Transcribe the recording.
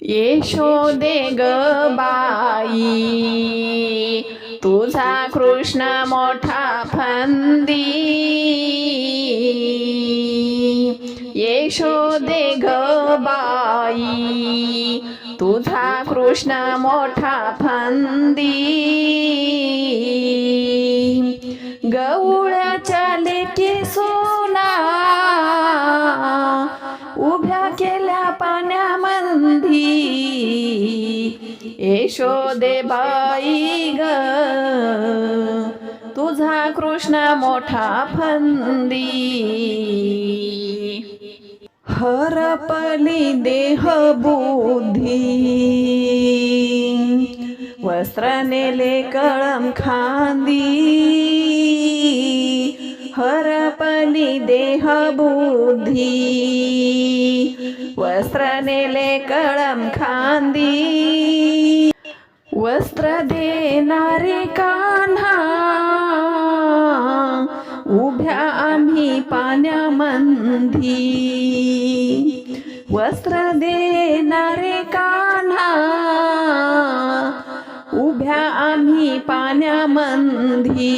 यशोदे ग बाई, तुझा कृष्ण मोठा फंदी. यशोदे ग बाई, तुझा कृष्ण मोठा फंदी. गवळ्याच्या लेकी सोना, उभ्या केल्या पाण्यामंदी. यशोदे बाई ग, तुझा कृष्ण मोठा फंदी. हरपली देह बुद्धी, वस्त्र नेले कळम खांदी. हरपली देह बुद्धी, वस्त्र नेले कळम खांदी. वस्त्र देणारे कान्हा, उभ्या आम्ही पाण्यामंदी. वस्त्र देणारे कान्हा, उभ्या आम्ही पाण्यामंदी.